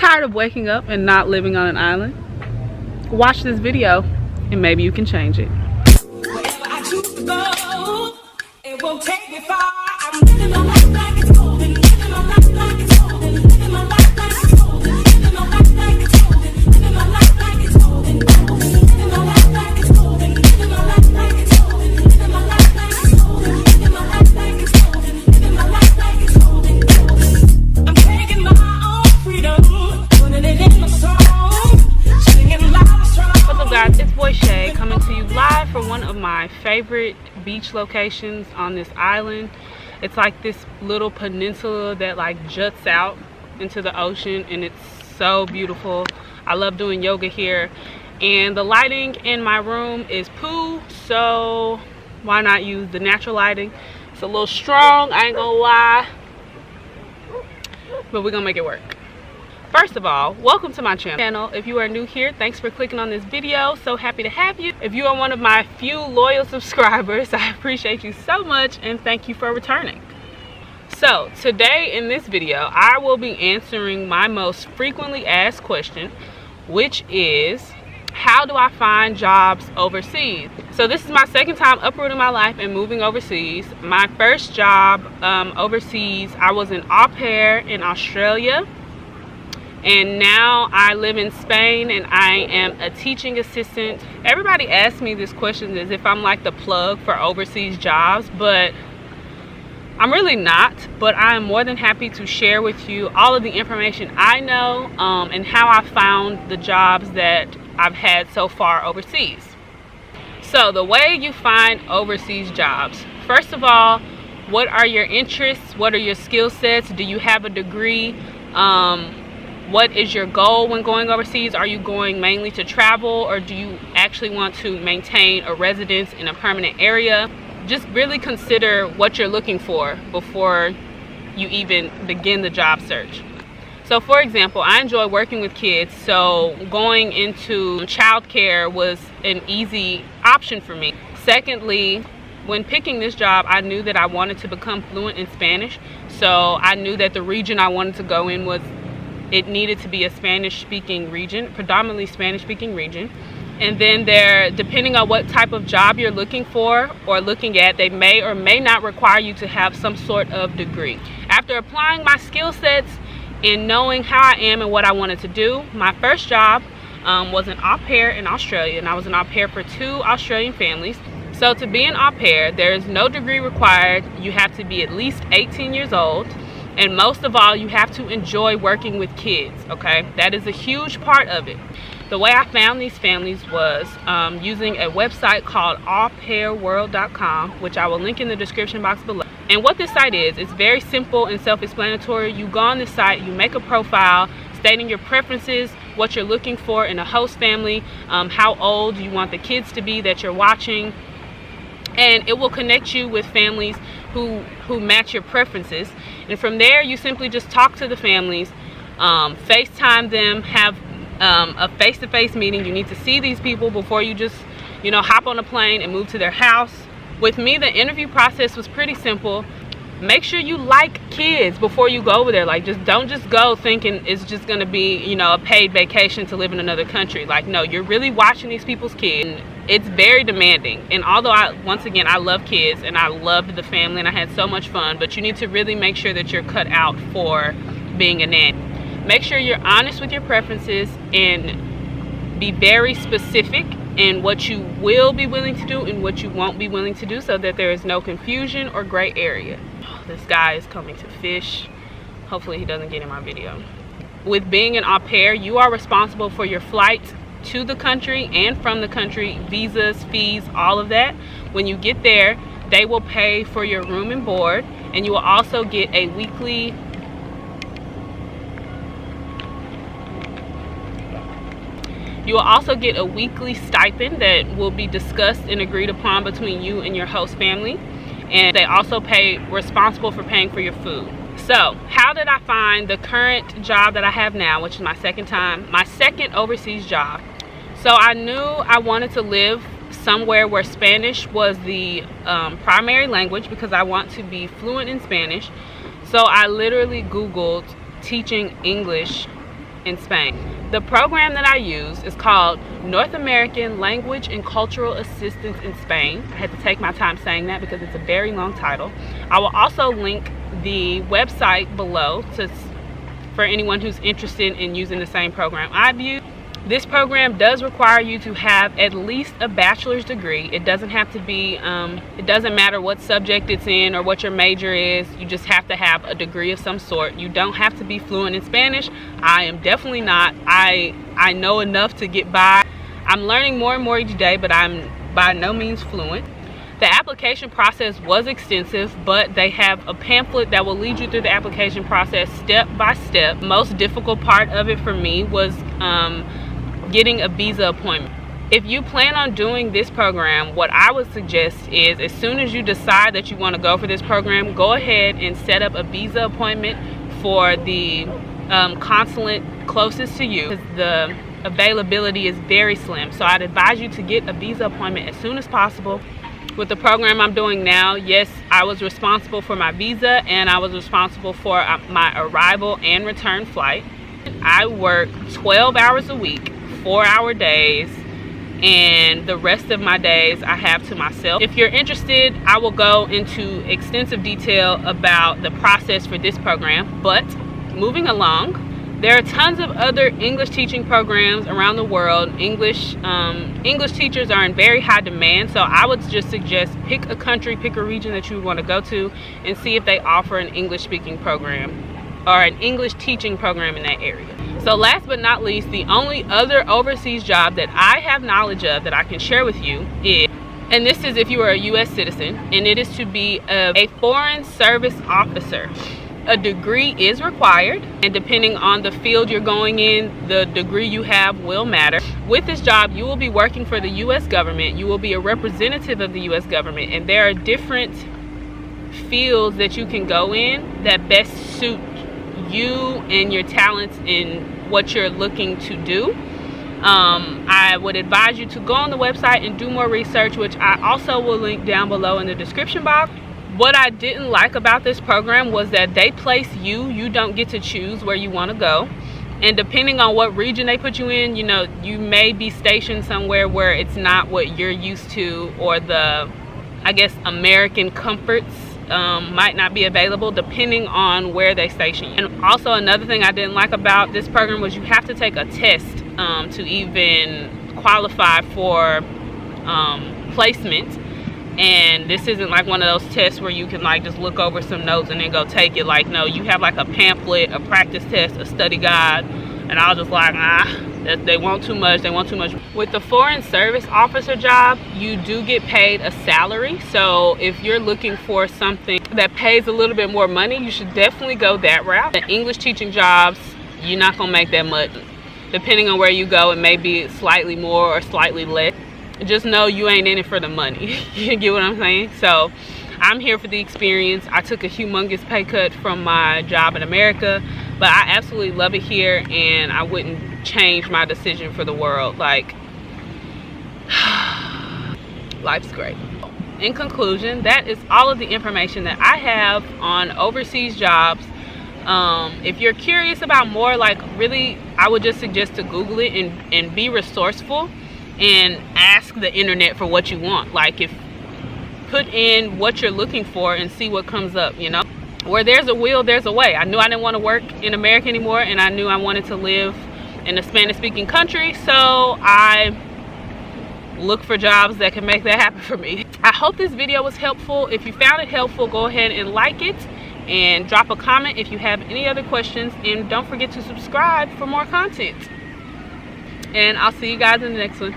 tired of waking up and not living on an island? Watch this video and maybe you can change it. Wherever I choose to go, it won't take me far. I'm living my life like it's golden, living my life like it's golden, living my life like it's golden, living my life like it's golden, living my life like it's golden, living my life like it's golden, living my life like it's golden, living my life like it's golden, living my life like it's golden, living my life like it's golden. I'm taking my own freedom, putting it in my soul, singing loud and strong. What's up, guys? It's Boy Shay coming to you live from one of my favorite beach locations on this island. It's like this little peninsula that like juts out into the ocean, and it's so beautiful. I love doing yoga here, and the lighting in my room is poo, so why not use the natural lighting? It's a little strong, I ain't gonna lie, but we're gonna make it work. First of all, welcome to my channel. If you are new here, thanks for clicking on this video. So happy to have you. If you are one of my few loyal subscribers, I appreciate you so much and thank you for returning. So today in this video, I will be answering my most frequently asked question, which is, how do I find jobs overseas? So this is my second time uprooting my life and moving overseas. My first job overseas, I was an au pair in Australia. And now I live in Spain and I am a teaching assistant. Everybody asks me this question as if I'm like the plug for overseas jobs, but I'm really not. But I am more than happy to share with you all of the information I know and how I found the jobs that I've had so far overseas. So the way you find overseas jobs, first of all, what are your interests? What are your skill sets? Do you have a degree? What is your goal when going overseas? Are you going mainly to travel, or do you actually want to maintain a residence in a permanent area? Just really consider what you're looking for before you even begin the job search. So for example, I enjoy working with kids, so going into childcare was an easy option for me. Secondly, when picking this job, I knew that I wanted to become fluent in Spanish, so I knew that the region I wanted to go in it needed to be a Spanish-speaking region, predominantly Spanish-speaking region. And then depending on what type of job you're looking for or looking at, they may or may not require you to have some sort of degree. After applying my skill sets and knowing how I am and what I wanted to do, my first job was an au pair in Australia, and I was an au pair for 2 Australian families. So to be an au pair, there is no degree required. You have to be at least 18 years old. And most of all, you have to enjoy working with kids, okay? That is a huge part of it. The way I found these families was using a website called aupairworld.com, which I will link in the description box below. And what this site is, it's very simple and self-explanatory. You go on this site, you make a profile stating your preferences, what you're looking for in a host family, how old you want the kids to be that you're watching, and it will connect you with families who match your preferences. And from there, you simply just talk to the families, FaceTime them, have a face-to-face meeting. You need to see these people before you just, hop on a plane and move to their house. With me, the interview process was pretty simple. Make sure you like kids before you go over there. Like, don't just go thinking it's just gonna be, a paid vacation to live in another country. Like, no, you're really watching these people's kids. It's very demanding. And although once again, I love kids and I loved the family and I had so much fun, but you need to really make sure that you're cut out for being a nanny. Make sure you're honest with your preferences and be very specific in what you will be willing to do and what you won't be willing to do, so that there is no confusion or gray area. Oh, this guy is coming to fish. Hopefully he doesn't get in my video. With being an au pair, you are responsible for your flight to the country and from the country, visas, fees, all of that. When you get there, they will pay for your room and board, and you will also get a weekly stipend that will be discussed and agreed upon between you and your host family. And they also responsible for paying for your food. So how did I find the current job that I have now, which is my second overseas job? So I knew I wanted to live somewhere where Spanish was the primary language, because I want to be fluent in Spanish. So I literally Googled teaching English in Spain. The program that I use is called North American Language and Cultural Assistance in Spain. I had to take my time saying that because it's a very long title. I will also link the website below for anyone who's interested in using the same program I've used. This program does require you to have at least a bachelor's degree. It doesn't have to be, it doesn't matter what subject it's in or what your major is. You just have to have a degree of some sort. You don't have to be fluent in Spanish. I am definitely not. I know enough to get by. I'm learning more and more each day, but I'm by no means fluent. The application process was extensive, but they have a pamphlet that will lead you through the application process step by step. The most difficult part of it for me was getting a visa appointment. If you plan on doing this program, what I would suggest is as soon as you decide that you want to go for this program, go ahead and set up a visa appointment for the consulate closest to you. The availability is very slim, so I'd advise you to get a visa appointment as soon as possible. With the program I'm doing now, yes, I was responsible for my visa and I was responsible for my arrival and return flight. I work 12 hours a week, 4-hour days, and the rest of my days I have to myself. If you're interested, I will go into extensive detail about the process for this program. But moving along, there are tons of other English teaching programs around the world. English teachers are in very high demand, so I would just suggest pick a country, pick a region that you want to go to, and see if they offer an English speaking program or an English teaching program in that area. So last but not least, the only other overseas job that I have knowledge of that I can share with you is, and this is if you are a U.S. citizen, and it is to be a foreign service officer. A degree is required, and depending on the field you're going in, the degree you have will matter. With this job, you will be working for the U.S. government. You will be a representative of the U.S. government, and there are different fields that you can go in that best suit you and your talents in what you're looking to do. I would advise you to go on the website and do more research, which I also will link down below in the description box. What I didn't like about this program was that they place you don't get to choose where you want to go. And depending on what region they put you in, you know, you may be stationed somewhere where it's not what you're used to, or the, I guess, American comforts might not be available depending on where they station you. And also another thing I didn't like about this program was you have to take a test to even qualify for placement. And this isn't like one of those tests where you can like just look over some notes and then go take it. Like, no, you have like a pamphlet, a practice test, a study guide. And I was just like, they want too much, they want too much. With the foreign service officer job, you do get paid a salary. So if you're looking for something that pays a little bit more money, you should definitely go that route. The English teaching jobs, you're not gonna make that much. Depending on where you go, it may be slightly more or slightly less. Just know you ain't in it for the money. You get what I'm saying? So I'm here for the experience. I took a humongous pay cut from my job in America, but I absolutely love it here, and I wouldn't change my decision for the world. Like, life's great. In conclusion, that is all of the information that I have on overseas jobs. If you're curious about more, like, really, I would just suggest to Google it and be resourceful and ask the internet for what you want. Like, put in what you're looking for and see what comes up, you know. Where there's a will, there's a way. I knew I didn't want to work in America anymore, and I knew I wanted to live in a Spanish-speaking country, so I look for jobs that can make that happen for me. I hope this video was helpful. If you found it helpful, go ahead and like it and drop a comment if you have any other questions, and don't forget to subscribe for more content. And I'll see you guys in the next one.